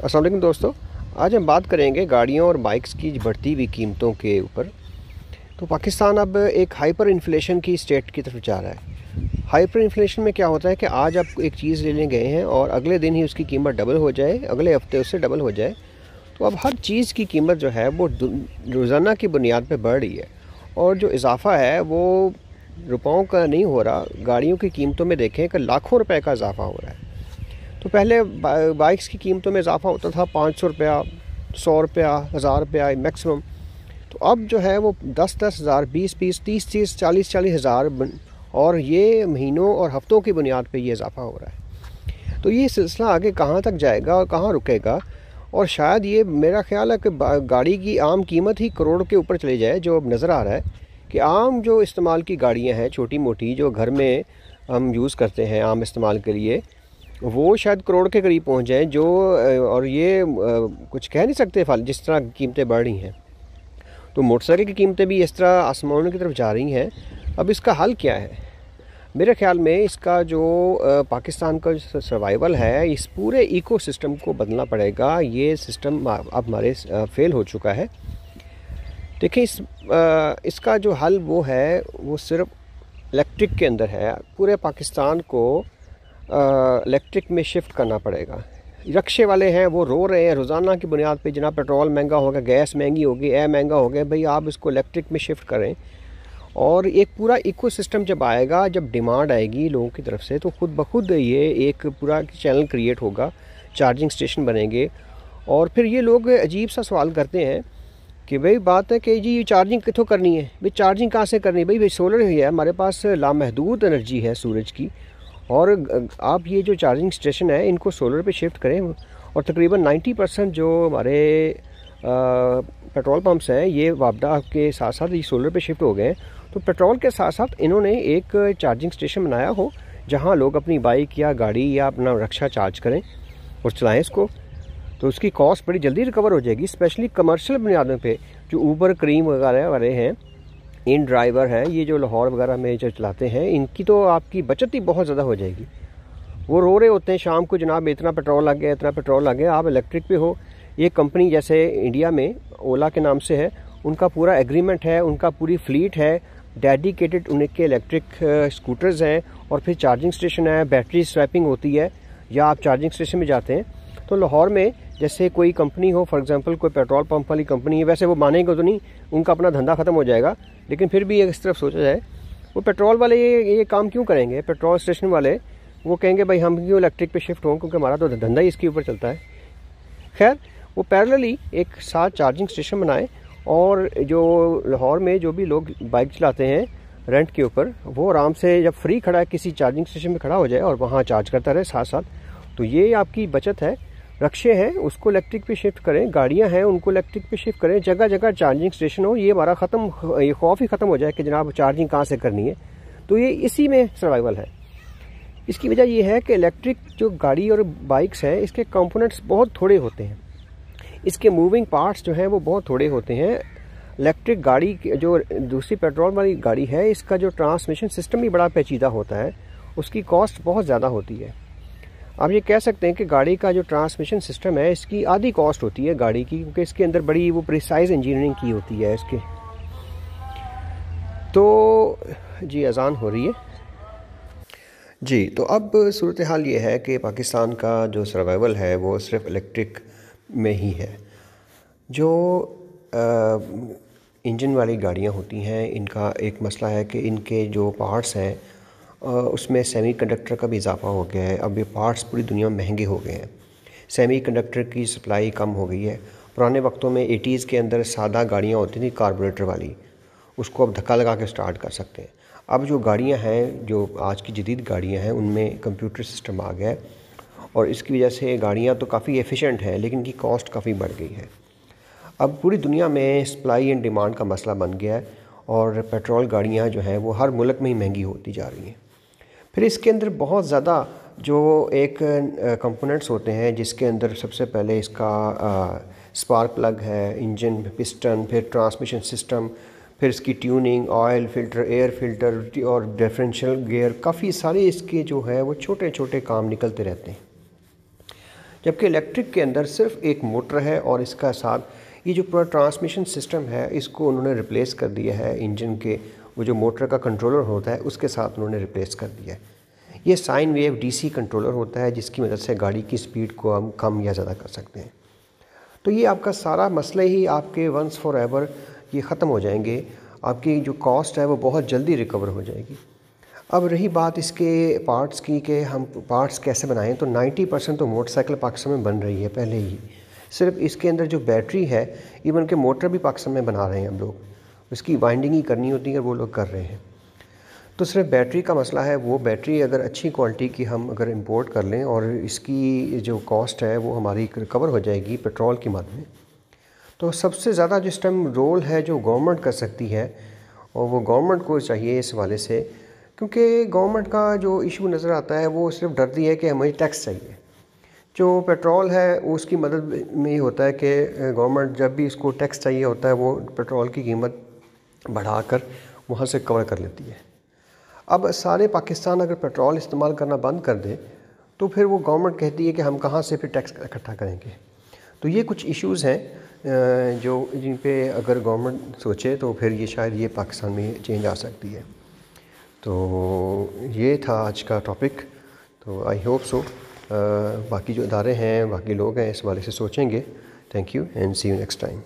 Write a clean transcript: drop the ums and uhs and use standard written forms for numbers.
अस्सलाम वालेकुम दोस्तों, आज हम बात करेंगे गाड़ियों और बाइक्स की बढ़ती हुई कीमतों के ऊपर। तो पाकिस्तान अब एक हाइपर इन्फ्लेशन की स्टेट की तरफ जा रहा है। हाइपर इन्फ्लेशन में क्या होता है कि आज आप एक चीज़ लेने गए हैं और अगले दिन ही उसकी कीमत डबल हो जाए, अगले हफ्ते उससे डबल हो जाए। तो अब हर चीज़ की कीमत जो है वो रोज़ाना की बुनियाद पर बढ़ रही है, और जो इजाफा है वो रुपयों का नहीं हो रहा। गाड़ियों की कीमतों में देखें कि लाखों रुपए का इजाफा हो रहा है। तो पहले बाइक्स की कीमतों में इजाफा होता था 500 रुपया, 100 रुपया, 1000 रुपया मैक्सिमम। तो अब जो है वो 10-10 हज़ार, 20-20, 30-30, 40-40 हज़ार, और ये महीनों और हफ्तों की बुनियाद पे ये इजाफा हो रहा है। तो ये सिलसिला आगे कहाँ तक जाएगा और कहाँ रुकेगा, और शायद ये मेरा ख्याल है कि गाड़ी की आम कीमत ही करोड़ के ऊपर चले जाए। जो अब नज़र आ रहा है कि आम जो इस्तेमाल की गाड़ियाँ हैं, छोटी मोटी जो घर में हम यूज़ करते हैं आम इस्तेमाल के लिए, वो शायद करोड़ के करीब पहुंच जाएं। जो और ये कुछ कह नहीं सकते जिस तरह कीमतें बढ़ रही हैं। तो मोटरसाइकिल की कीमतें भी इस तरह आसमानों की तरफ जा रही हैं। अब इसका हल क्या है? मेरे ख्याल में इसका जो पाकिस्तान का सर्वाइवल है, इस पूरे इकोसिस्टम को बदलना पड़ेगा। ये सिस्टम अब हमारे फेल हो चुका है। देखिए, इसका जो हल वो है वो सिर्फ इलेक्ट्रिक के अंदर है। पूरे पाकिस्तान को इलेक्ट्रिक में शिफ्ट करना पड़ेगा। रक्शे वाले हैं वो रो रहे हैं रोज़ाना की बुनियाद पे, जनाब पेट्रोल महंगा हो गया, गैस महंगी होगी, एयर महंगा हो गया। भाई आप इसको इलेक्ट्रिक में शिफ्ट करें, और एक पूरा इकोसिस्टम जब आएगा, जब डिमांड आएगी लोगों की तरफ से, तो खुद ब खुद ये एक पूरा चैनल क्रिएट होगा, चार्जिंग स्टेशन बनेंगे। और फिर ये लोग अजीब सा सवाल करते हैं कि भाई बात है कि जी चार्जिंग कितों करनी है, भाई चार्जिंग कहाँ से करनी है? भाई सोलर ही है, हमारे पास लामहदूद एनर्जी है सूरज की, और आप ये जो चार्जिंग स्टेशन है इनको सोलर पे शिफ्ट करें। और तकरीबन 90% जो हमारे पेट्रोल पंप्स हैं ये वापडा के साथ साथ ये सोलर पे शिफ्ट हो गए हैं। तो पेट्रोल के साथ साथ इन्होंने एक चार्जिंग स्टेशन बनाया हो जहां लोग अपनी बाइक या गाड़ी या अपना रक्शा चार्ज करें और चलाएं इसको। तो उसकी कॉस्ट बड़ी जल्दी रिकवर हो जाएगी, स्पेशली कमर्शियल बुनियादों पे। जो ऊबर, क्रीम वगैरह वाले हैं, इन ड्राइवर हैं, ये जो लाहौर वगैरह में जो चलाते हैं, इनकी तो आपकी बचत ही बहुत ज़्यादा हो जाएगी। वो रो रहे होते हैं शाम को, जनाब इतना पेट्रोल लग गया, इतना पेट्रोल लग गया। आप इलेक्ट्रिक पे हो। ये कंपनी जैसे इंडिया में ओला के नाम से है, उनका पूरा एग्रीमेंट है, उनका पूरी फ्लीट है, डेडिकेटेड उनके इलेक्ट्रिक स्कूटर्स हैं, और फिर चार्जिंग स्टेशन है, बैटरी स्वैपिंग होती है, या आप चार्जिंग स्टेशन में जाते हैं। तो लाहौर में जैसे कोई कंपनी हो, फॉर एग्जांपल कोई पेट्रोल पंप वाली कंपनी है, वैसे वो मानेंगे तो नहीं, उनका अपना धंधा ख़त्म हो जाएगा। लेकिन फिर भी इस तरफ सोचा जाए, वो पेट्रोल वाले ये काम क्यों करेंगे? पेट्रोल स्टेशन वाले वो कहेंगे भाई हम क्यों इलेक्ट्रिक पे शिफ्ट हों, क्योंकि हमारा तो धंधा ही इसके ऊपर चलता है। खैर, वो पैरेलली एक साथ चार्जिंग स्टेशन बनाए, और जो लाहौर में जो भी लोग बाइक चलाते हैं रेंट के ऊपर, वो आराम से जब फ्री खड़ा है किसी चार्जिंग स्टेशन में खड़ा हो जाए और वहाँ चार्ज करता रहे साथ साथ। तो ये आपकी बचत है। रक्शे हैं उसको इलेक्ट्रिक पे शिफ्ट करें, गाड़ियां हैं उनको इलेक्ट्रिक पे शिफ्ट करें, जगह जगह चार्जिंग स्टेशन हो। ये हमारा ये खौफ ही ख़त्म हो जाए कि जनाब चार्जिंग कहाँ से करनी है। तो ये इसी में सर्वाइवल है। इसकी वजह ये है कि इलेक्ट्रिक जो गाड़ी और बाइक्स हैं, इसके कंपोनेंट्स बहुत थोड़े होते हैं, इसके मूविंग पार्ट्स जो हैं वो बहुत थोड़े होते हैं। इलेक्ट्रिक गाड़ी जो दूसरी पेट्रोल वाली गाड़ी है, इसका जो ट्रांसमिशन सिस्टम भी बड़ा पेचीदा होता है, उसकी कॉस्ट बहुत ज़्यादा होती है। आप ये कह सकते हैं कि गाड़ी का जो ट्रांसमिशन सिस्टम है, इसकी आधी कॉस्ट होती है गाड़ी की, क्योंकि इसके अंदर बड़ी वो प्रिसाइज इंजीनियरिंग की होती है इसके। तो जी अजान हो रही है जी। तो अब सूरत हाल ये है कि पाकिस्तान का जो सर्वाइवल है वो सिर्फ इलेक्ट्रिक में ही है। जो इंजन वाली गाड़ियाँ होती हैं, इनका एक मसला है कि इनके जो पार्ट्स हैं उसमें सेमीकंडक्टर का भी इजाफा हो गया है। अब ये पार्ट्स पूरी दुनिया में महंगे हो गए हैं, सेमीकंडक्टर की सप्लाई कम हो गई है। पुराने वक्तों में 80s के अंदर सादा गाड़ियाँ होती थी कार्बोरेटर वाली, उसको अब धक्का लगा के स्टार्ट कर सकते हैं। अब जो गाड़ियाँ हैं, जो आज की जदीद गाड़ियाँ हैं, उनमें कंप्यूटर सिस्टम आ गया है, और इसकी वजह से गाड़ियाँ तो काफ़ी एफिशिएंट हैं, लेकिन इनकी कॉस्ट काफ़ी बढ़ गई है। अब पूरी दुनिया में सप्लाई एंड डिमांड का मसला बन गया है, और पेट्रोल गाड़ियाँ जो हैं वो हर मुल्क में ही महंगी होती जा रही हैं। फिर इसके अंदर बहुत ज़्यादा जो एक कंपोनेंट्स होते हैं, जिसके अंदर सबसे पहले इसका स्पार्क प्लग है, इंजन, पिस्टन, फिर ट्रांसमिशन सिस्टम, फिर इसकी tuning, oil filter, air filter और डिफरेंशियल गियर, काफ़ी सारे इसके जो है वो छोटे छोटे काम निकलते रहते हैं। جبکہ الیکٹرک کے اندر صرف ایک موٹر ہے اور اس کا ساتھ یہ جو پورا ٹرانسمیشن سسٹم ہے اس کو انہوں نے ریپلیس کر دیا ہے انجن کے وہ جو موٹر کا کنٹرولر ہوتا ہے اس کے ساتھ انہوں نے ریپلیس کر دیا ہے۔ یہ سائن ویو ڈی سی کنٹرولر ہوتا ہے جس کی مدد سے گاڑی کی سپیڈ کو ہم کم یا زیادہ کر سکتے ہیں۔ تو یہ آپ کا سارا مسئلہ ہی آپ کے ونس فار ایور یہ ختم ہو جائیں گے، آپ کی جو کاسٹ ہے وہ بہت جلدی ریکور ہو جائے گی۔ اب رہی بات اس کے پارٹس کی کہ ہم پارٹس کیسے بنائیں، تو 90% تو موٹر سائیکل پاکستان میں بن رہی ہے پہلے ہی۔ صرف اس کے اندر جو بیٹری ہے، ایون کہ موٹر بھی پاکستان میں بنا رہے ہیں ہم لوگ، اس کی وائنڈنگ ہی کرنی ہوتی ہے، وہ لوگ کر رہے ہیں۔ تو صرف بیٹری کا مسئلہ ہے، وہ بیٹری اگر اچھی کوالٹی کی ہم اگر امپورٹ کر لیں اور اس کی جو کاسٹ ہے وہ ہماری ریکور ہو جائے گی پیٹرول کی مد میں۔ تو سب سے زیادہ جس ٹائم رول ہے جو گورنمنٹ کر سکتی ہے، اور وہ گورنمنٹ کو چاہیے اس حوالے سے، کیونکہ گورنمنٹ کا جو ایشو نظر آتا ہے وہ صرف ڈرتی ہے کہ ہمیں ٹیکس چاہیے۔ جو پیٹرول ہے اس کی مدد میں یہ ہوتا ہے کہ گورنمنٹ جب بھی اس کو ٹیکس چاہیے ہوتا ہے وہ پیٹرول کی قیمت بڑھا کر وہاں سے کور کر لیتی ہے۔ اب سارے پاکستان اگر پیٹرول استعمال کرنا بند کر دے تو پھر وہ گورنمنٹ کہتی ہے کہ ہم کہاں سے پھر ٹیکس اکٹھا کریں گے۔ تو یہ کچھ ایشوز ہیں جو جن پہ اگر گورنمنٹ سوچے تو پھر یہ شاید یہ پاکستان میں چینج آ سکتی ہے۔ تو یہ تھا آج کا ٹاپک۔ تو آئی ہوپ سو باقی جو ادارے ہیں باقی لوگ ہیں اس حوالے سے سوچیں گے۔ Thank you and see you next time.